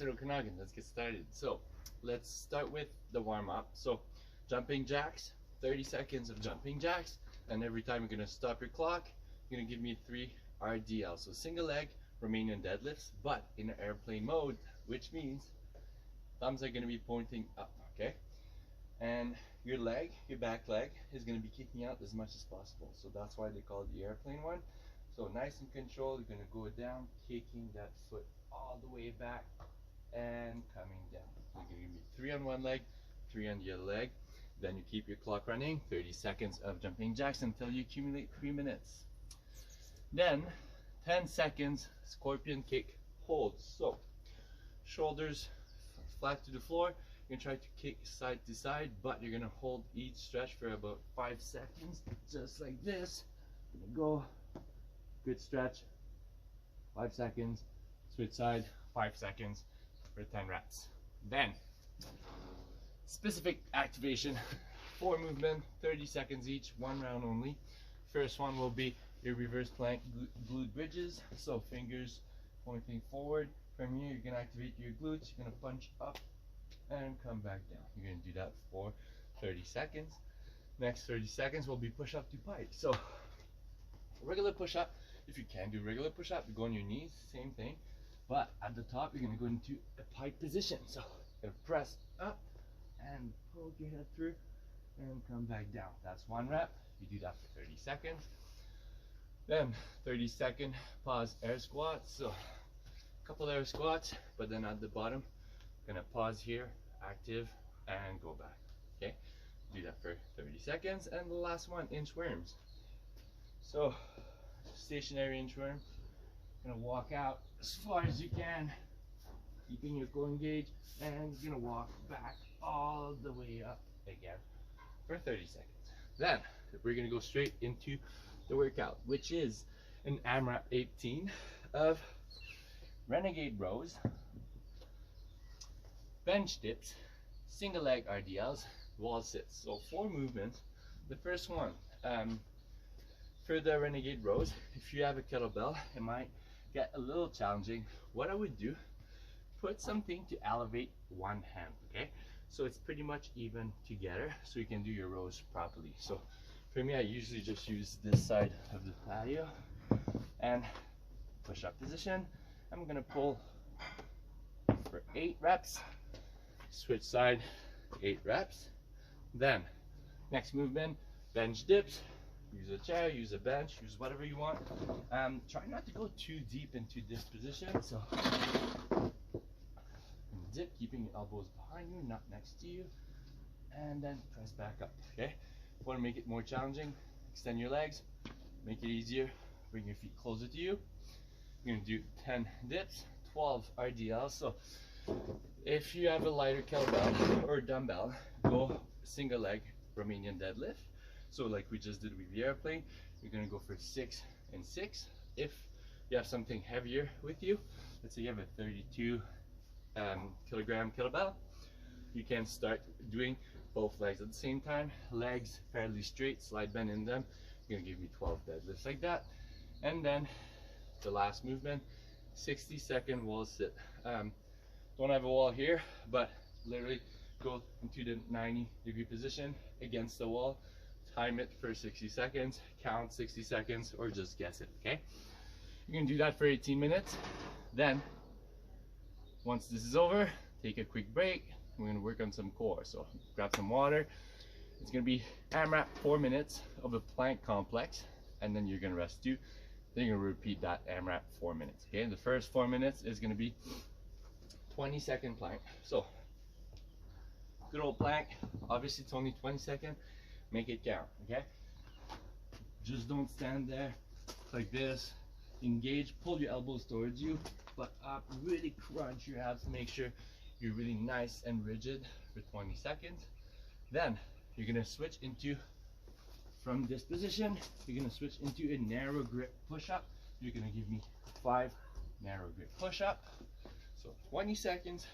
Okanagan, let's get started. So let's start with the warm-up. So jumping jacks, 30 seconds of jumping jacks, and every time you're going to stop your clock, you're going to give me 3 RDL. So single leg Romanian deadlifts, but in airplane mode, which means thumbs are going to be pointing up, okay? And your leg, your back leg, is going to be kicking out as much as possible. So that's why they call it the airplane one. So nice and controlled, you're going to go down, kicking that foot all the way back and coming down. You're going to give me 3 on one leg, 3 on the other leg. Then you keep your clock running, 30 seconds of jumping jacks until you accumulate 3 minutes. Then 10 seconds scorpion kick hold. So shoulders flat to the floor. You're going to try to kick side to side, but you're going to hold each stretch for about 5 seconds, just like this. You're going to go, good stretch, 5 seconds, switch side, 5 seconds for 10 reps. Then specific activation, 4 movement, 30 seconds each, 1 round only. First one will be your reverse plank glute bridges. So fingers pointing forward. From here, you're going to activate your glutes. You're going to punch up and come back down. You're going to do that for 30 seconds. Next 30 seconds will be push up to pike. So regular push up, if you can do regular push up, you go on your knees, same thing. But at the top, you're going to go into a pike position. So you're going to press up and poke your head through and come back down. That's 1 rep. You do that for 30 seconds. Then 30-second pause air squats. So a couple air squats, but then at the bottom, gonna pause here, active, and go back. Okay, do that for 30 seconds. And the last one, inchworms. So stationary inchworm. Gonna walk out as far as you can, keeping your core engaged, and you're gonna walk back all the way up again for 30 seconds. Then we're gonna go straight into the workout, which is an AMRAP 18 of renegade rows, bench dips, single leg RDLs, wall sits. So 4 movements. The first one, for the renegade rows, if you have a kettlebell, it might get a little challenging. What I would do, put something to elevate one hand, okay? So it's pretty much even together, so you can do your rows properly. So for me, I usually just use this side of the patio and push up position. I'm gonna pull for 8 reps, switch side, 8 reps. Then next movement, bench dips. Use a chair, use a bench, use whatever you want. Try not to go too deep into this position. So dip, keeping your elbows behind you, not next to you, and then press back up. Okay, want to make it more challenging, extend your legs, make it easier, bring your feet closer to you. You're going to do 10 dips, 12 RDLs. So if you have a lighter kettlebell or dumbbell, go single leg Romanian deadlift. So like we just did with the airplane, you're going to go for 6 and 6. If you have something heavier with you, let's say you have a 32 kilogram kettlebell, you can start doing both legs at the same time. Legs fairly straight, slide bend in them. You're gonna give me 12 deadlifts like that. And then the last movement, 60-second wall sit. Don't have a wall here, but literally go into the 90-degree position against the wall, time it for 60 seconds, count 60 seconds, or just guess it, okay? You're gonna do that for 18 minutes. Then once this is over, take a quick break. We're gonna work on some core. So grab some water. It's gonna be AMRAP 4 minutes of a plank complex, and then you're gonna rest 2. Then you're gonna repeat that AMRAP 4 minutes. Okay, the first 4 minutes is gonna be 20-second plank. So good old plank. Obviously it's only 20 seconds. Make it count, okay? Just don't stand there like this. Engage, pull your elbows towards you, butt up, really crunch your abs to make sure you're really nice and rigid for 20 seconds. Then you're gonna switch into, from this position, you're gonna switch into a narrow grip push-up. You're gonna give me 5 narrow grip push-up. So 20 seconds,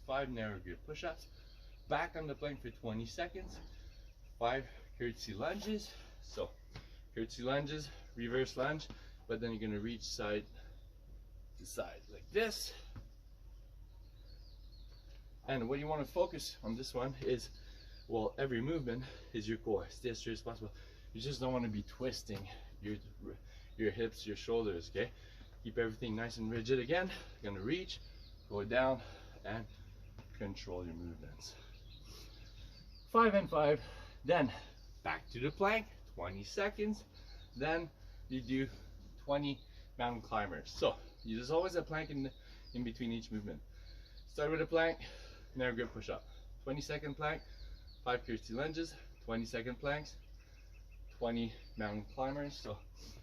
5 narrow grip push-ups. Back on the plank for 20 seconds, 5 curtsy lunges. So curtsy lunges, reverse lunge, but then you're gonna reach side to side like this. And what you want to focus on this one is, well, every movement is your core. Stay as straight as possible. You just don't want to be twisting your hips, your shoulders, okay? Keep everything nice and rigid again. You're gonna reach, go down, and control your movements. 5 and 5, then back to the plank, 20 seconds. Then you do 20 mountain climbers. So there's always a plank in between each movement. Start with a plank, narrow grip push up. 20-second plank, 5 Kirsty lunges, 20-second planks, 20 mountain climbers. So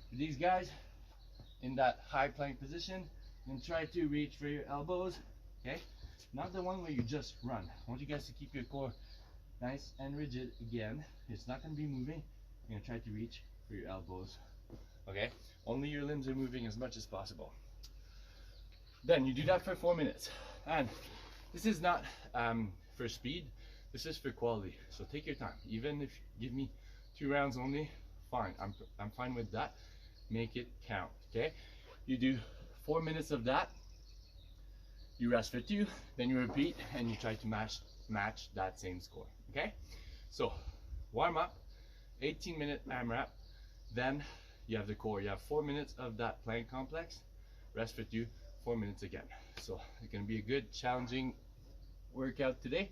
for these guys in that high plank position, and try to reach for your elbows, okay? Not the one where you just run. I want you guys to keep your core nice and rigid again. It's not going to be moving. You're going to try to reach for your elbows, okay? Only your limbs are moving as much as possible. Then you do that for 4 minutes. And this is not for speed, this is for quality. So take your time. Even if you give me 2 rounds only, fine. I'm fine with that. Make it count, okay? You do 4 minutes of that. You rest for 2, then you repeat, and you try to match that same score, okay? So warm up, 18-minute AMRAP, then you have the core. You have 4 minutes of that plank complex, rest for 2, 4 minutes again. So it's gonna be a good challenging workout today.